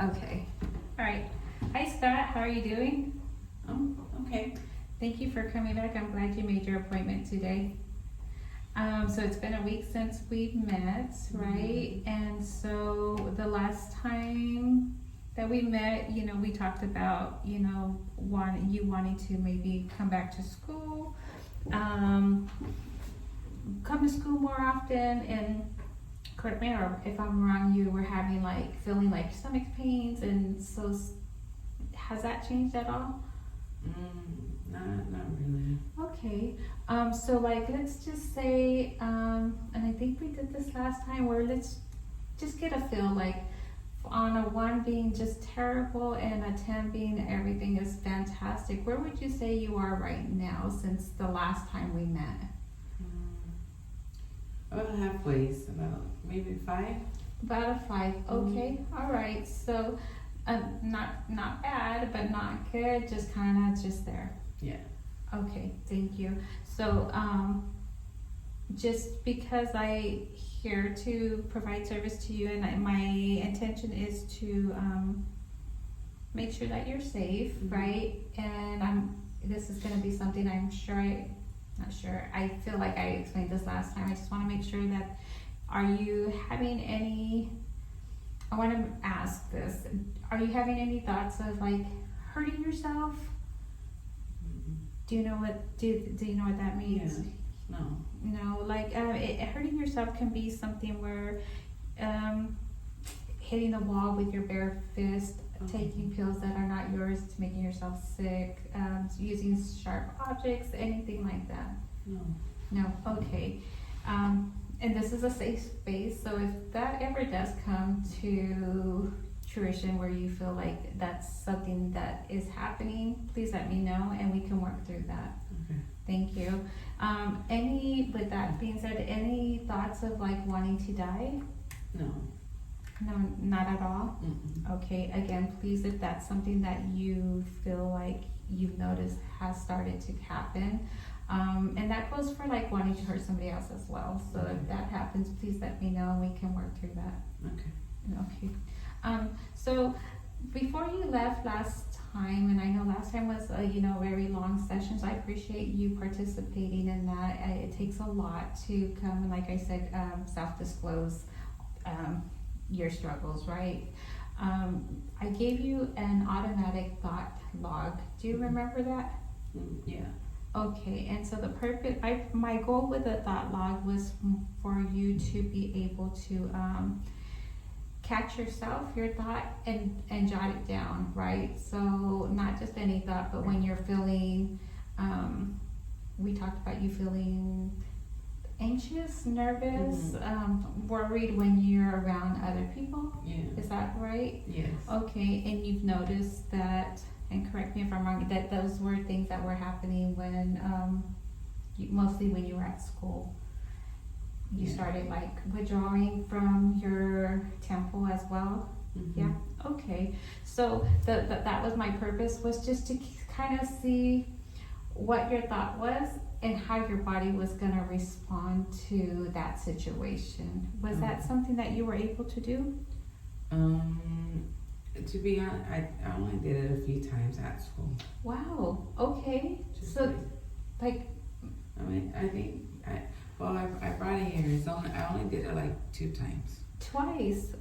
Okay. All right. Hi, Scott. How are you doing? Okay. Thank you for coming back. I'm glad you made your appointment today. So it's been a week since we met, right? And so the last time that we met, we talked about, wanting to maybe come back to school, come to school more often, and correct me or if I'm wrong, you were having feeling like stomach pains, and so has that changed at all? Not really. Okay, so let's just say, and I think we did this last time, where let's just get a feel, on a 1 being just terrible and a 10 being everything is fantastic. Where would you say you are right now since the last time we met? About halfway, about maybe 5. About a 5, okay, all right, so not bad, but not good, just kind of just there. Yeah. Okay, thank you. So, just because I here to provide service to you, and my intention is to make sure that you're safe, right? And this is going to be something I feel like I explained this last time. I just want to make sure that, are you having any, I want to ask this, are you having any thoughts of hurting yourself? Do you know what that means? Yeah. No. No, hurting yourself can be something where hitting the wall with your bare fist, taking pills that are not yours, to making yourself sick, using sharp objects, anything like that. No, okay. And this is a safe space, so if that ever does come to fruition where you feel like that's something that is happening, please let me know and we can work through that. Okay. Thank you. With that being said, any thoughts of wanting to die? No. No, not at all? Mm-mm. Okay, again, please, if that's something that you feel like you've noticed has started to happen, and that goes for wanting to hurt somebody else as well. So if that happens, please let me know and we can work through that. Okay. Okay. So before you left last time, and I know last time was a very long session, so I appreciate you participating in that. It takes a lot to come and, like I said, self-disclose your struggles, right? I gave you an automatic thought log. Do you remember that? Yeah. Okay, and so the purpose, my goal with the thought log was for you to be able to catch yourself, your thought, and jot it down, right? So not just any thought, but when you're feeling, we talked about you feeling anxious, nervous, worried when you're around other people. Yeah. Is that right? Yes. Okay, and you've noticed that, and correct me if I'm wrong, that those were things that were happening when, mostly when you were at school. You started withdrawing from your temple as well. Mm-hmm. Yeah. Okay. So that was my purpose, was just to kind of see what your thought was and how your body was gonna respond to that situation. Was that something that you were able to do? To be honest, I only did it a few times at school. Wow. Okay. So I think I brought it here. I only did it 2 times. Twice.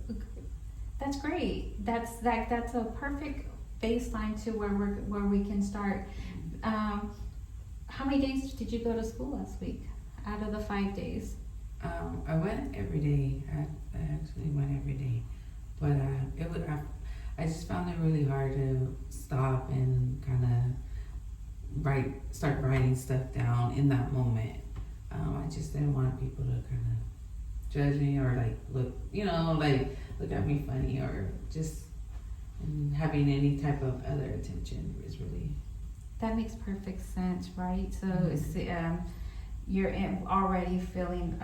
That's great. That's a perfect baseline to where we can start. How many days did you go to school last week out of the 5 days? I went every day. I actually went every day, but I just found it really hard to stop and kind of start writing stuff down in that moment. I just didn't want people to kind of judge me or look at me funny, or just having any type of other attention is really. That makes perfect sense, right? So you're already feeling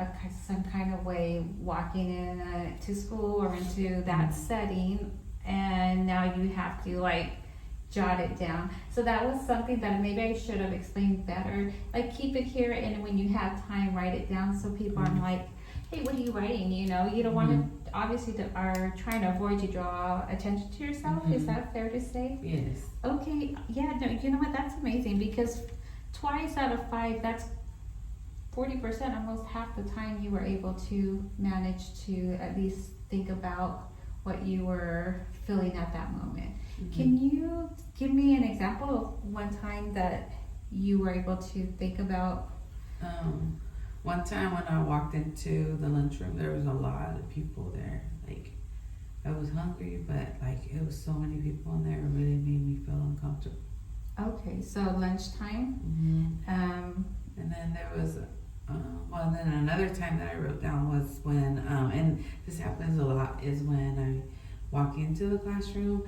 some kind of way walking in to school or into that setting, and now you have to jot it down. So that was something that maybe I should have explained better. Keep it here, and when you have time, write it down so people aren't hey, what are you writing? You don't want obviously are trying to avoid you draw attention to yourself. Is Mhm. that fair to say? Yes. Okay, yeah, no, you know what, that's amazing, because twice out of 5, that's 40%, almost half the time you were able to manage to at least think about what you were feeling at that moment. Mhm. Can you give me an example of one time that you were able to think about? One time when I walked into the lunchroom, there was a lot of people there. Like, I was hungry, but like it was so many people in there, it really made me feel uncomfortable. Okay, so lunchtime. Mm-hmm. And then there was, well, then another time that I wrote down was when, and this happens a lot, is when I walk into the classroom,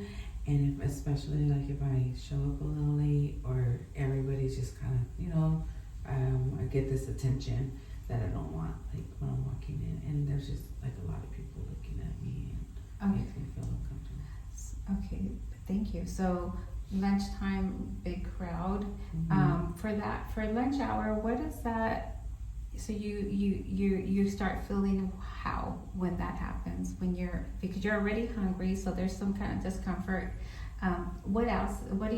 and if, especially like if I show up a little late or everybody's just kind of, you know, I get this attention that I don't want, like when I'm walking in, and there's just like a lot of people looking at me, and Okay. makes me feel uncomfortable. Okay, thank you. So lunchtime, big crowd. Mhm. For lunch hour, what is that? So you start feeling how when that happens, when because you're already hungry, so there's some kind of discomfort. What else? What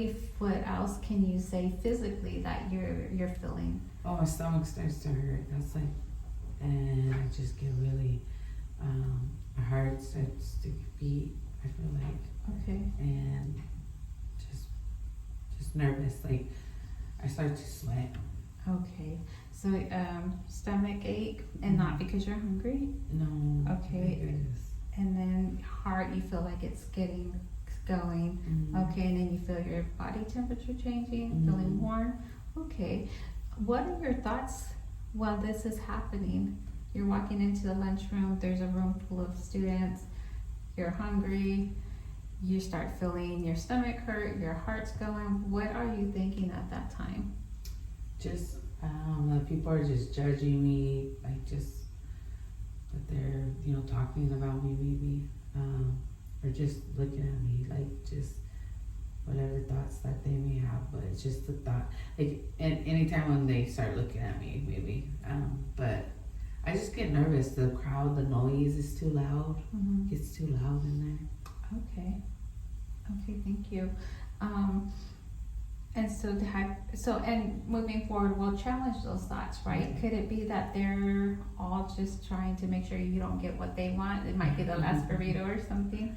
else can you say physically that you're feeling? Oh, my stomach starts to hurt. That's like, and I just get really, my heart starts to beat. I feel like, Okay. and just nervous. Like, I start to sweat. Okay. So stomach ache, and not because you're hungry. No. Okay. And then heart, you feel like it's going. Mm-hmm. Okay, and then you feel your body temperature changing, Mhm. feeling warm. Okay, what are your thoughts while this is happening? You're walking into the lunchroom, there's a room full of students, you're hungry, you start feeling your stomach hurt, your heart's going. What are you thinking at that time? Just, that people are just judging me, like just that they're, you know, talking about me maybe, or just looking at me, like just whatever thoughts that they may have, but it's just the thought, like, and anytime when they start looking at me, maybe, but I just get nervous. The crowd, the noise is too loud. Mm-hmm. It's too loud in there. Okay, thank you. And and moving forward, we'll challenge those thoughts, right? Okay. Could it be that they're all just trying to make sure you don't get what they want? It might be the last burrito or something.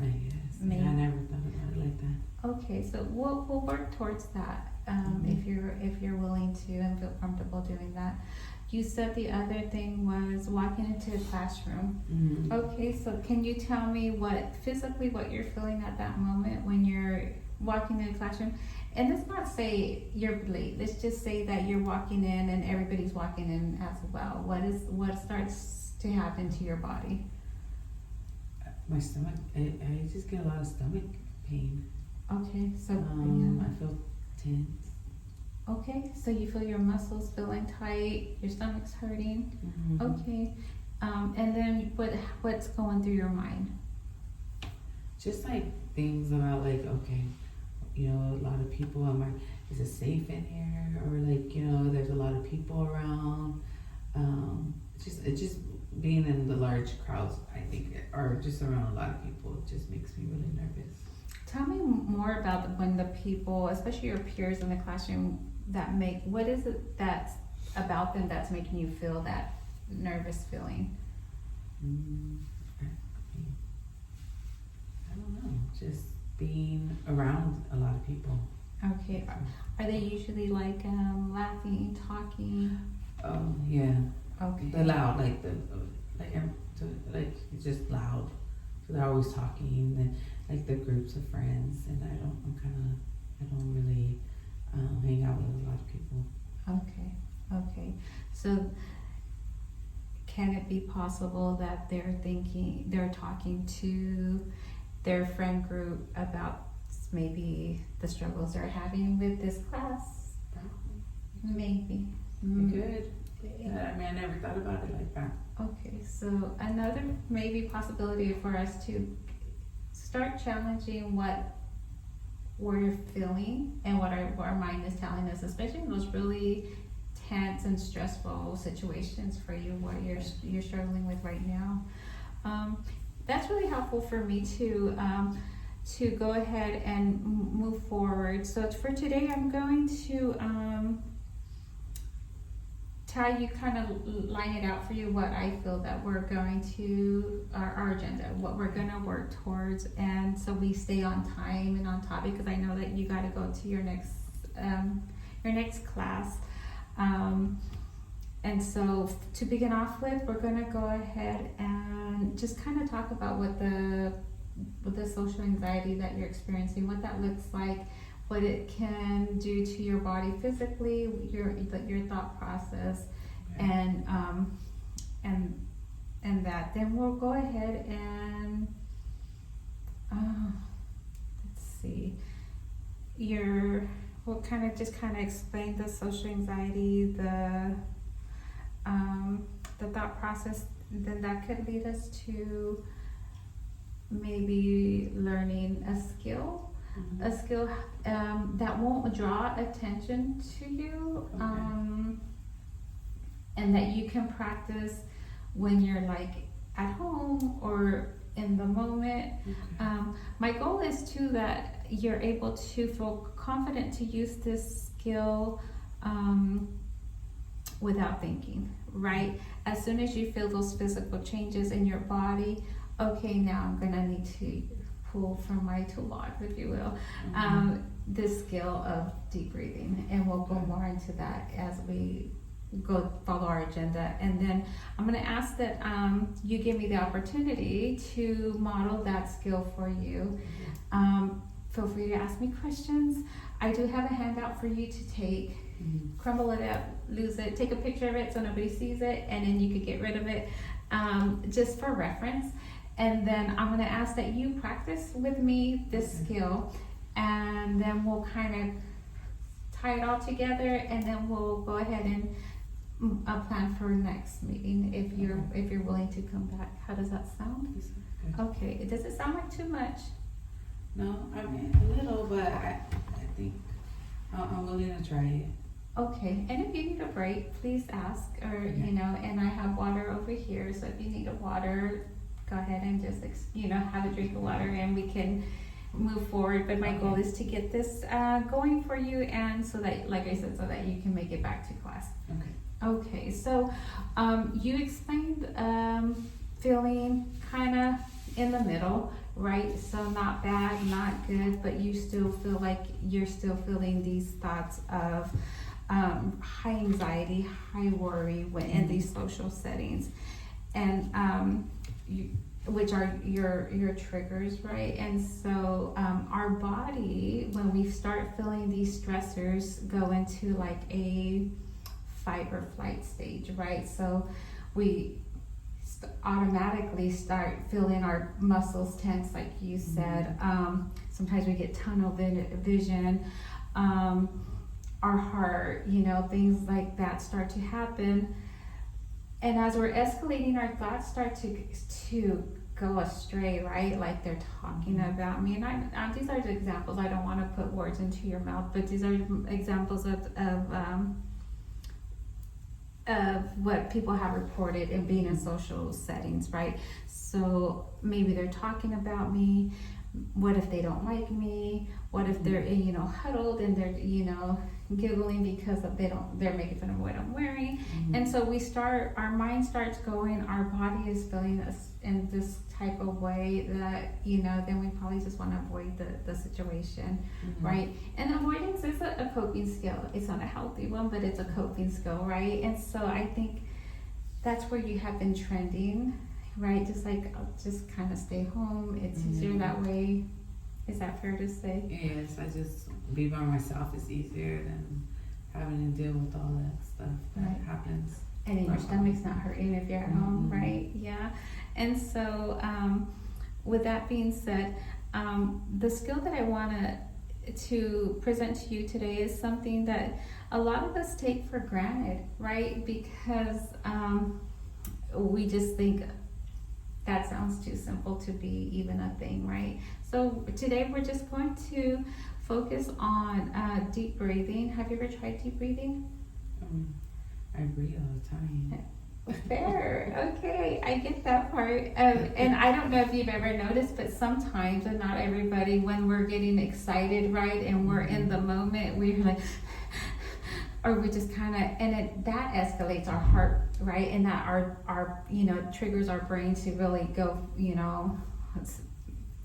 I guess. Maybe. I never thought about it like that. Okay, so we'll work towards that, if you're willing to and feel comfortable doing that. You said the other thing was walking into a classroom. Mm-hmm. Okay, so can you tell me physically what you're feeling at that moment when you're walking in the classroom? And let's not say you're late. Let's just say that you're walking in and everybody's walking in as well. What starts to happen to your body? My stomach, I just get a lot of stomach pain. Okay, so I feel tense. okay, so you feel your muscles feeling tight, your stomach's hurting. Mm-hmm. Okay, and then what's going through your mind? Just like things about like, okay, you know, a lot of people, is it safe in here? Or like, you know, there's a lot of people around. It's just being in the large crowds, I think, or just around a lot of people, it just makes me really nervous. Tell me more about when the people, especially your peers in the classroom, what is it that's about them that's making you feel that nervous feeling? I don't know, just being around a lot of people. Okay, are they usually like laughing, talking? Oh yeah. Okay. The loud, like it's just loud. So they're always talking, and like the groups of friends, and I don't really hang out with a lot of people. Okay. So can it be possible that they're talking to their friend group about maybe the struggles they're having with this class? Maybe. Good. Yeah, I mean, I never thought about it like that. Okay, so another maybe possibility for us to start challenging what we're feeling and what our mind is telling us, especially in those really tense and stressful situations for you, what you're struggling with right now. That's really helpful for me to go ahead and move forward. So for today, I'm going to tell you, kind of line it out for you what I feel that we're going to, our agenda, what we're going to work towards, and so we stay on time and on topic, because I know that you got to go to your next class. And so to begin off with, we're going to go ahead and just kind of talk about what the social anxiety that you're experiencing, what that looks like, what it can do to your body physically, your thought process, and that. Then we'll go ahead and let's see. We'll kind of explain the social anxiety, the thought process. Then that could lead us to maybe learning a skill, that won't draw attention to you, and that you can practice when you're like at home or in the moment. My goal is too that you're able to feel confident to use this skill without thinking, right? As soon as you feel those physical changes in your body, okay, now I'm gonna need to pull from my toolbox, if you will, this skill of deep breathing, and we'll go more into that as we go follow our agenda. And then I'm going to ask that you give me the opportunity to model that skill for you. Feel free to ask me questions. I do have a handout for you to take, crumble it up, lose it, take a picture of it so nobody sees it, and then you could get rid of it, just for reference. And then I'm going to ask that you practice with me this skill, and then we'll kind of tie it all together, and then we'll go ahead and plan for next meeting if you're willing to come back. How does that sound? Okay. Does it sound like too much? No, I mean a little, but I think I'm willing to try it. Okay, and if you need a break, please ask, or and I have water over here, so if you need a water, go ahead and just have a drink of water, and we can move forward. But my goal is to get this going for you, and so that, like I said, so that you can make it back to class. Okay, so you explained feeling kind of in the middle, right? So not bad, not good, but you still feel like you're still feeling these thoughts of high anxiety, high worry when in these social settings, and which are your triggers, right? And so our body, when we start feeling these stressors, go into like a fight or flight stage, right? So we automatically start feeling our muscles tense, like you said. Sometimes we get tunnel vision, our heart, things like that start to happen. And as we're escalating, our thoughts start to go astray, right? Like they're talking about me. And these are the examples. I don't want to put words into your mouth, but these are examples of what people have reported in being in social settings, right? So maybe they're talking about me. What if they don't like me? What if they're huddled and they're giggling because they're making fun of what I'm wearing? And so our mind starts going, our body is feeling us in this type of way that then we probably just want to avoid the situation, right? And avoidance is a coping skill. It's not a healthy one, but it's a coping skill, right? And so I think that's where you have been trending, right? Just like, I'll just kind of stay home. It's easier that way. Is that fair to say? Yes, I just be by myself is easier than having to deal with all that stuff that happens. And then your stomach's not hurting if you're at home, right? Yeah. And so with that being said, the skill that I want to present to you today is something that a lot of us take for granted, right? Because we just think that sounds too simple to be even a thing, right? So today we're just going to focus on deep breathing. Have you ever tried deep breathing? I breathe all the time. Fair. Okay, I get that part. And I don't know if you've ever noticed, but sometimes, and not everybody, when we're getting excited, right, and we're in the moment, we're like, or we just kind of, and that escalates our heart, right, and that our triggers our brain to really go,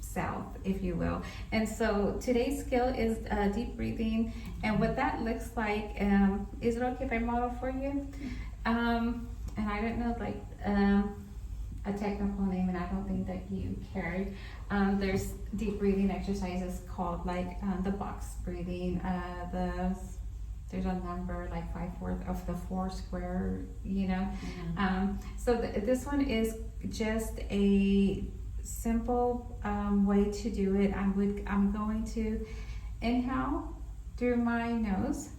south, if you will. And so today's skill is deep breathing, and what that looks like. Is it okay if I model for you? And I don't know a technical name, and I don't think that you carry. There's deep breathing exercises called the box breathing. There's a number like 5/4 of the 4 square. So this one is just a simple way to do it. I'm going to inhale through my nose,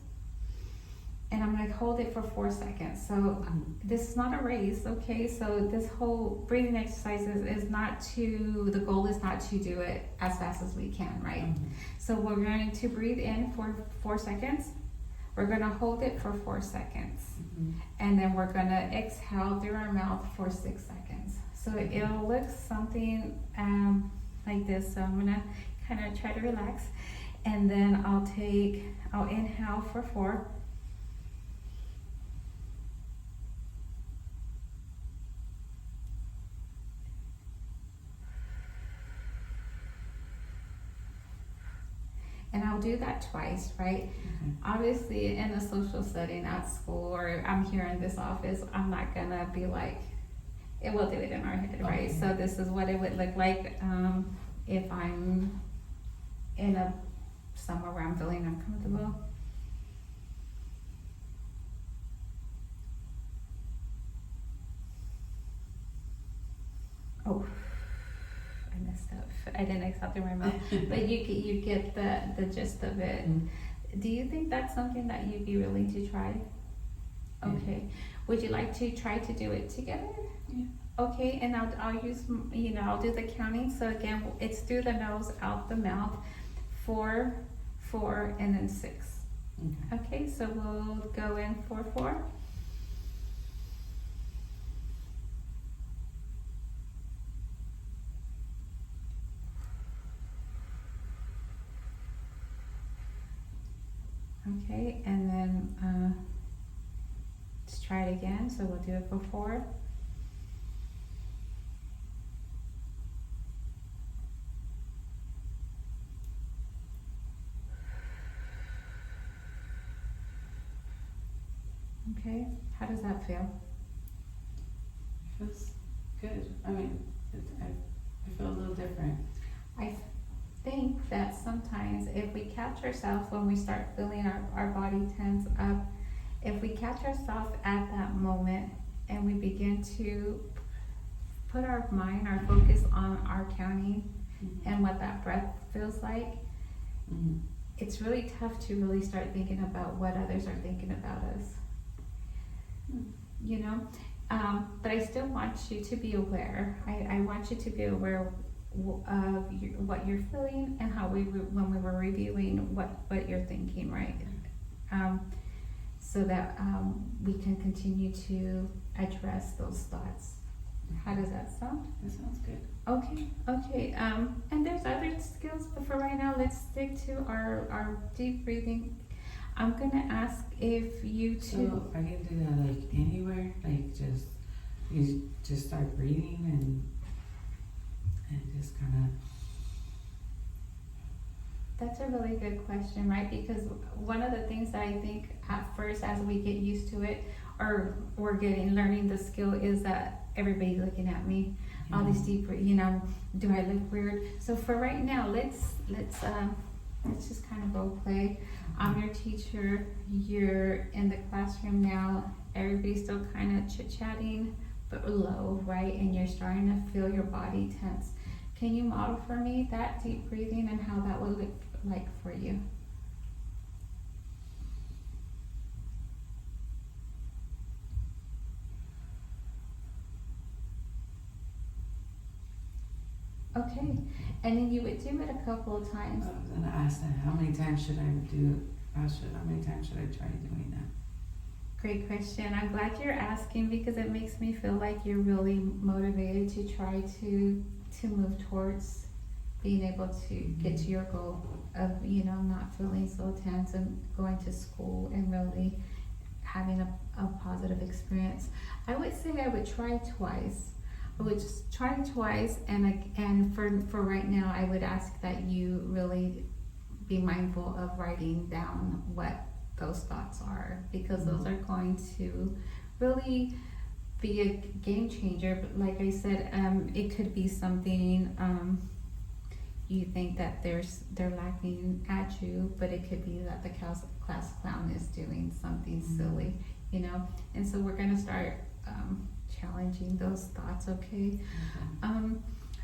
and I'm gonna hold it for 4 seconds. So this is not a race, okay? So this whole breathing exercise is not the goal is not to do it as fast as we can, right? Mm-hmm. So we're going to breathe in for 4 seconds. We're gonna hold it for 4 seconds. Mm-hmm. And then we're gonna exhale through our mouth for 6 seconds. So it'll look something like this. So I'm gonna kind of try to relax. And then I'll inhale for 4. And I'll do that twice, right? Okay. Obviously, in a social setting at school, or I'm here in this office, I'm not gonna be like, we'll do it in our head, right? Okay. So this is what it would look like if I'm in somewhere where I'm feeling uncomfortable. Oh, I messed up. I didn't exhale through my mouth, but you get the gist of it. Do you think that's something that you'd be willing to try? Okay. Would you like to try to do it together? Yeah. Okay, and I'll use, I'll do the counting. So again, it's through the nose, out the mouth, 4, 4, and then 6. Okay. Okay, so we'll go in for 4. Okay, and then let's try it again. So we'll do it for 4. Okay, how does that feel? Feels good. I mean, I feel a little different. I think that sometimes if we catch ourselves when we start feeling our body tense up, if we catch ourselves at that moment and we begin to put our mind, our focus on our counting and what that breath feels like, it's really tough to really start thinking about what others are thinking about us. But I still want you to be aware. I want you to be aware of what you're feeling and how when we were reviewing what you're thinking, right? So that we can continue to address those thoughts. How does that sound? That sounds good. Okay. And there's other skills, but for right now, let's stick to our deep breathing. I'm gonna ask if you two. So I can do that like anywhere, like you just start breathing and just kind of. That's a really good question, right? Because one of the things that I think at first, as we get used to it, or we're learning the skill, is that everybody's looking at me. All these deep, do I look weird? So for right now, let's just kind of role play. I'm your teacher. You're in the classroom now. Everybody's still kind of chit-chatting, but low, right? And you're starting to feel your body tense. Can you model for me that deep breathing and how that would look like for you? Okay, and then you would do it a couple of times. I was gonna ask that. How many times should I do? How many times should I try doing that? Great question. I'm glad you're asking because it makes me feel like you're really motivated to try to move towards being able to get to your goal of, you know, not feeling so tense and going to school and really having a positive experience. I would say I would try twice. I would just try twice, and for right now, I would ask that you really be mindful of writing down what those thoughts are, because those are going to really be a game changer. But like I said, it could be something you think that they're laughing at you, but it could be that the class clown is doing something silly, you know. And so we're gonna start challenging those thoughts, okay?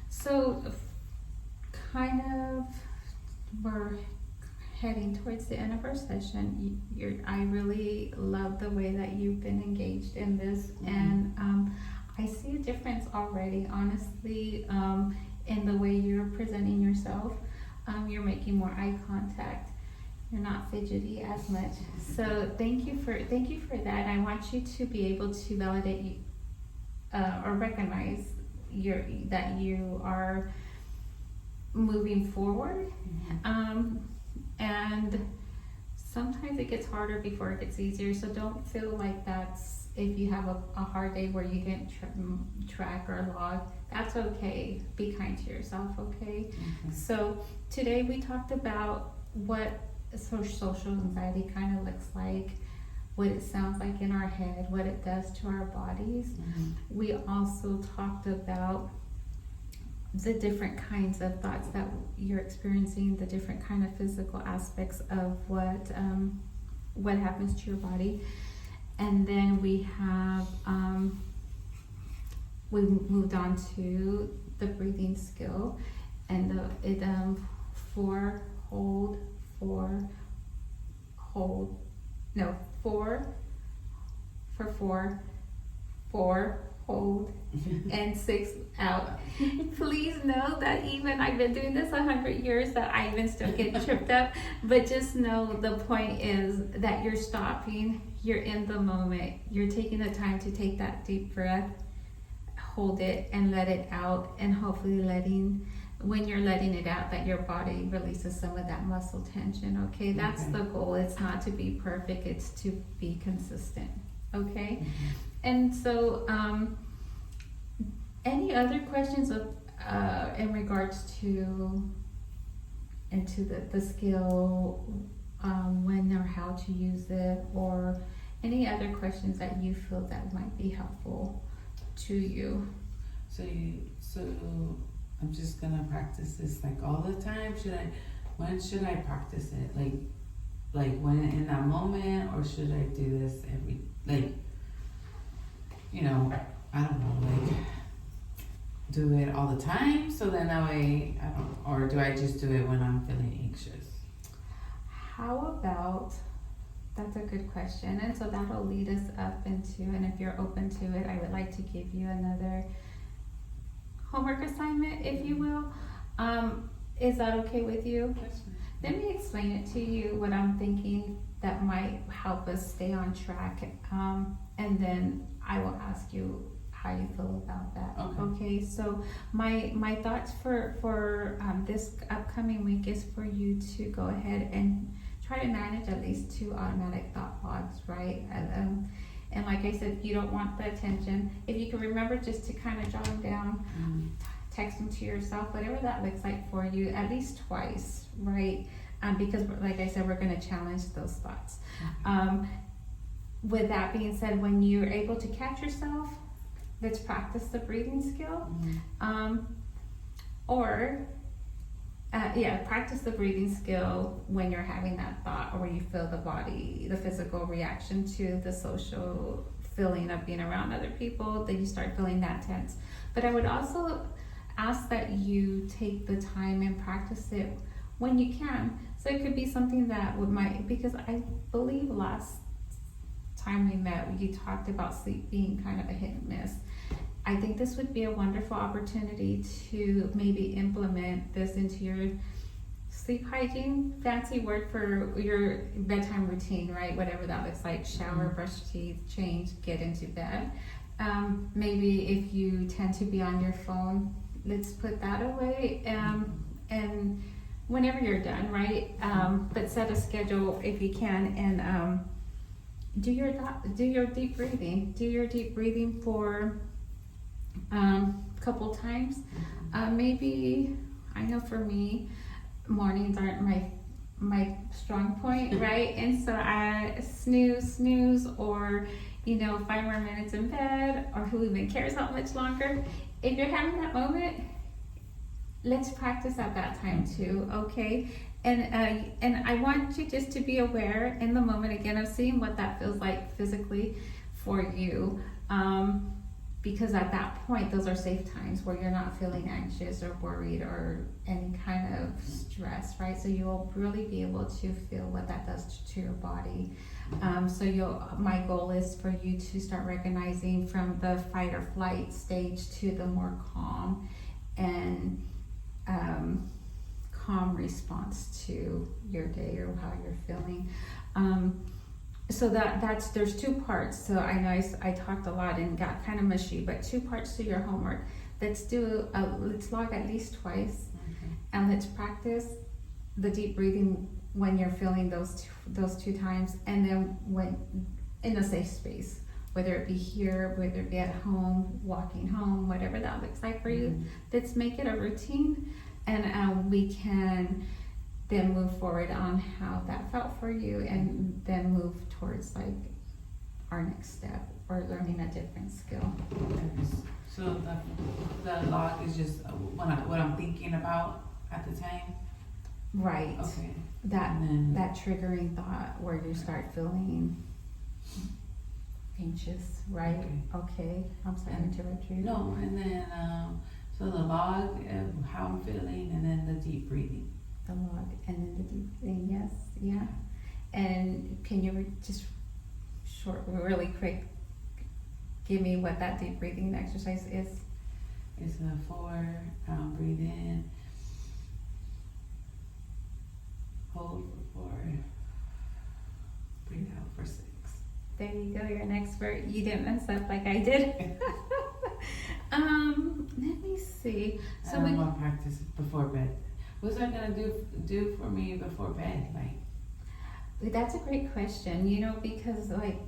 So kind of we're heading towards the end of our session. I really love the way that you've been engaged in this, and I see a difference already, honestly, in the way you're presenting yourself. You're making more eye contact. You're not fidgety as much. So thank you for that. I want you to be able to validate or recognize that you are moving forward. And sometimes it gets harder before it gets easier, so don't feel like that's, if you have a hard day where you didn't track or log, that's okay. Be kind to yourself, okay? So today we talked about what social anxiety kind of looks like, what it sounds like in our head, what it does to our bodies. We also talked about the different kinds of thoughts that you're experiencing, the different kind of physical aspects of what happens to your body. And then we have we moved on to the breathing skill, and four, hold, hold, and 6 out. Please know that even I've been doing this 100 years, that I even still get tripped up, but just know the point is that you're stopping, you're in the moment, you're taking the time to take that deep breath, hold it and let it out, and hopefully when you're letting it out, that your body releases some of that muscle tension, okay? That's the goal. It's not to be perfect, it's to be consistent, okay? And so any other questions in regards to the skill, when or how to use it, or any other questions that you feel that might be helpful to you? So I'm just gonna practice this like all the time. When should I practice it? Like when in that moment, or should I do this every, like, you know, I don't know, like do it all the time, so then that way or do I just do it when I'm feeling anxious? How about, that's a good question, and so that'll lead us up into, and if you're open to it, I would like to give you another homework assignment, if you will. Is that okay with you? That's fine. Let me explain it to you, what I'm thinking that might help us stay on track, and then I will ask you how you feel about that. Okay, so my thoughts for this upcoming week is for you to go ahead and try to manage at least 2 automatic thought pods, right? And like I said, you don't want the attention. If you can remember just to kind of jot them down, text them to yourself, whatever that looks like for you, at least twice, right? Because like I said, we're going to challenge those thoughts. With that being said, when you're able to catch yourself, let's practice the breathing skill. Practice the breathing skill when you're having that thought, or when you feel the physical reaction to the social feeling of being around other people, that you start feeling that tense. But I would also ask that you take the time and practice it when you can. So it could be something that because I believe last time we met, you talked about sleep being kind of a hit and miss. I think this would be a wonderful opportunity to maybe implement this into your sleep hygiene, fancy word for your bedtime routine, right? Whatever that looks like, shower, brush teeth, change, get into bed. Maybe if you tend to be on your phone, let's put that away, and whenever you're done, right? But set a schedule if you can, and do your deep breathing. Do your deep breathing for couple times. Maybe, I know for me, mornings aren't my strong point, right? And so I snooze, or 5 more minutes in bed, or who even cares how much longer. If you're having that moment, let's practice at that time too, okay? And I want you just to be aware in the moment again of seeing what that feels like physically for you. Because at that point, those are safe times where you're not feeling anxious or worried or any kind of stress, right? So you'll really be able to feel what that does to your body. My goal is for you to start recognizing from the fight or flight stage to the more calm and calm response to your day or how you're feeling. So there's 2 parts. So I know I talked a lot and got kind of mushy, but 2 parts to your homework. Let's log at least twice, and let's practice the deep breathing when you're feeling those 2 times, and then when in a safe space, whether it be here, whether it be at home, walking home, whatever that looks like for you. Let's make it a routine, and we can then move forward on how that felt for you, and then move towards like our next step or learning a different skill. So the log is just what I'm thinking about at the time? Right. Okay. That triggering thought where you start feeling anxious, right? Okay. I'm sorry to interrupt you. No, and then so the log of how I'm feeling, and then the deep breathing. The log and then the deep breathing, yes, yeah. And can you just really quick, give me what that deep breathing exercise is? It's a 4, breathe in, hold for 4, breathe out for 6. There you go, you're an expert. You didn't mess up like I did. Let me see. So I want to practice before bed. What's that gonna do for me before bed? Like, that's a great question. Because like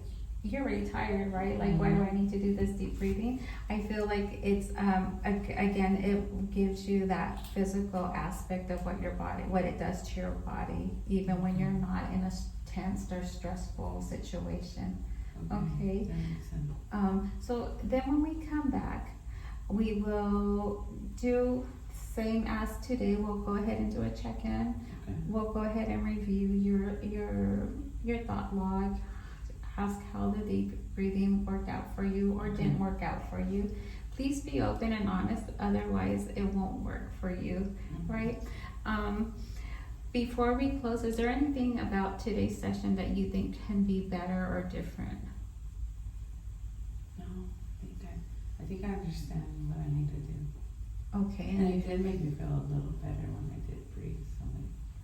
you're already tired, right? Like, why do I need to do this deep breathing? I feel like it's again, it gives you that physical aspect of what it does to your body, even when you're not in a tense or stressful situation. Okay. That makes sense. So then when we come back, we will do same as today. We'll go ahead and do a check-in. Okay. We'll go ahead and review your thought log. Ask how the deep breathing worked out for you or didn't work out for you. Please be open and honest, otherwise it won't work for you, right? Before we close, is there anything about today's session that you think can be better or different? No, I think I understand what I need to do. Okay. And it did make me feel a little better when I did breathe.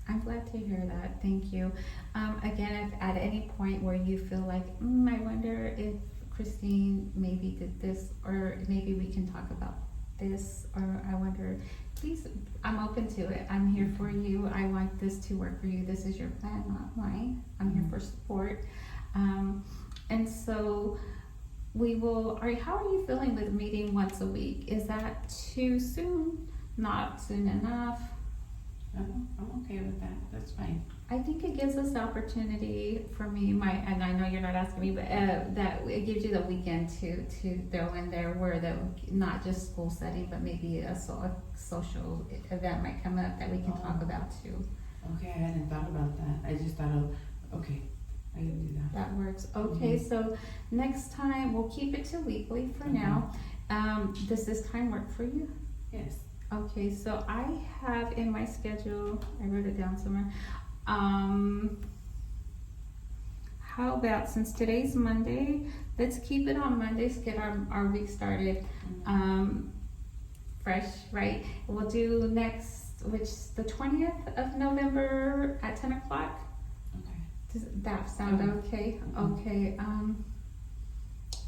I'm glad to hear that. Thank you. Again, if at any point where you feel like, I wonder if Christine maybe did this, or maybe we can talk about this, or I wonder, please, I'm open to it. I'm here for you. I want this to work for you. This is your plan, not mine. I'm here for support. And so we will, how are you feeling with meeting once a week? Is that too soon? Not soon enough? I'm okay with that. That's fine. I think it gives us the opportunity for me, and I know you're not asking me, but that it gives you the weekend to throw in there where not just school setting, but maybe a social event might come up that we can talk about too. Okay, I hadn't thought about that. I just thought okay, I can do that. That works. Okay, so next time we'll keep it to weekly for now. Does this time work for you? Yes. Okay, so I have in my schedule, I wrote it down somewhere. How about, since today's Monday, let's keep it on Mondays, get our week started fresh, right? We'll do next which is the 20th of November at 10 o'clock. Okay. Does that sound okay? Mhm. Okay.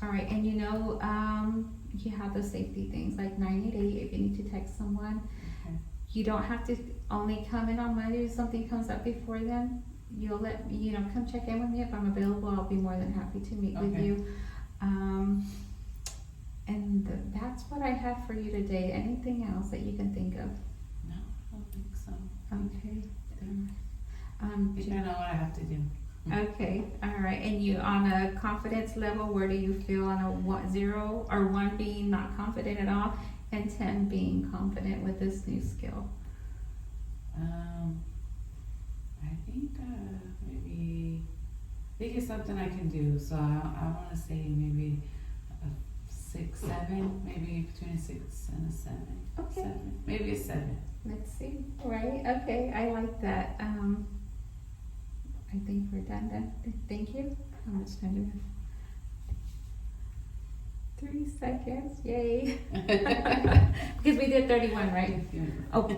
All right, and you have the safety things like 988 if you need to text someone. Okay. You don't have to only come in on Monday if something comes up before then. You'll let me, come check in with me if I'm available. I'll be more than happy to meet with Okay. you. That's what I have for you today. Anything else that you can think of? No, I don't think so. Okay. I think I know what I have to do. Okay, all right. And you, on a confidence level, where do you feel on a 0 or 1 being not confident at all, and 10 being confident with this new skill? I think I think it's something I can do. So I want to say maybe a 6, 7, maybe between a 6 and a 7. Okay. 7, maybe a 7. Let's see. Right. Okay. I like that. I think we're done then. Thank you. How much time do we have? 3 seconds. Yay. Because we did 31, right? Yeah. Oh,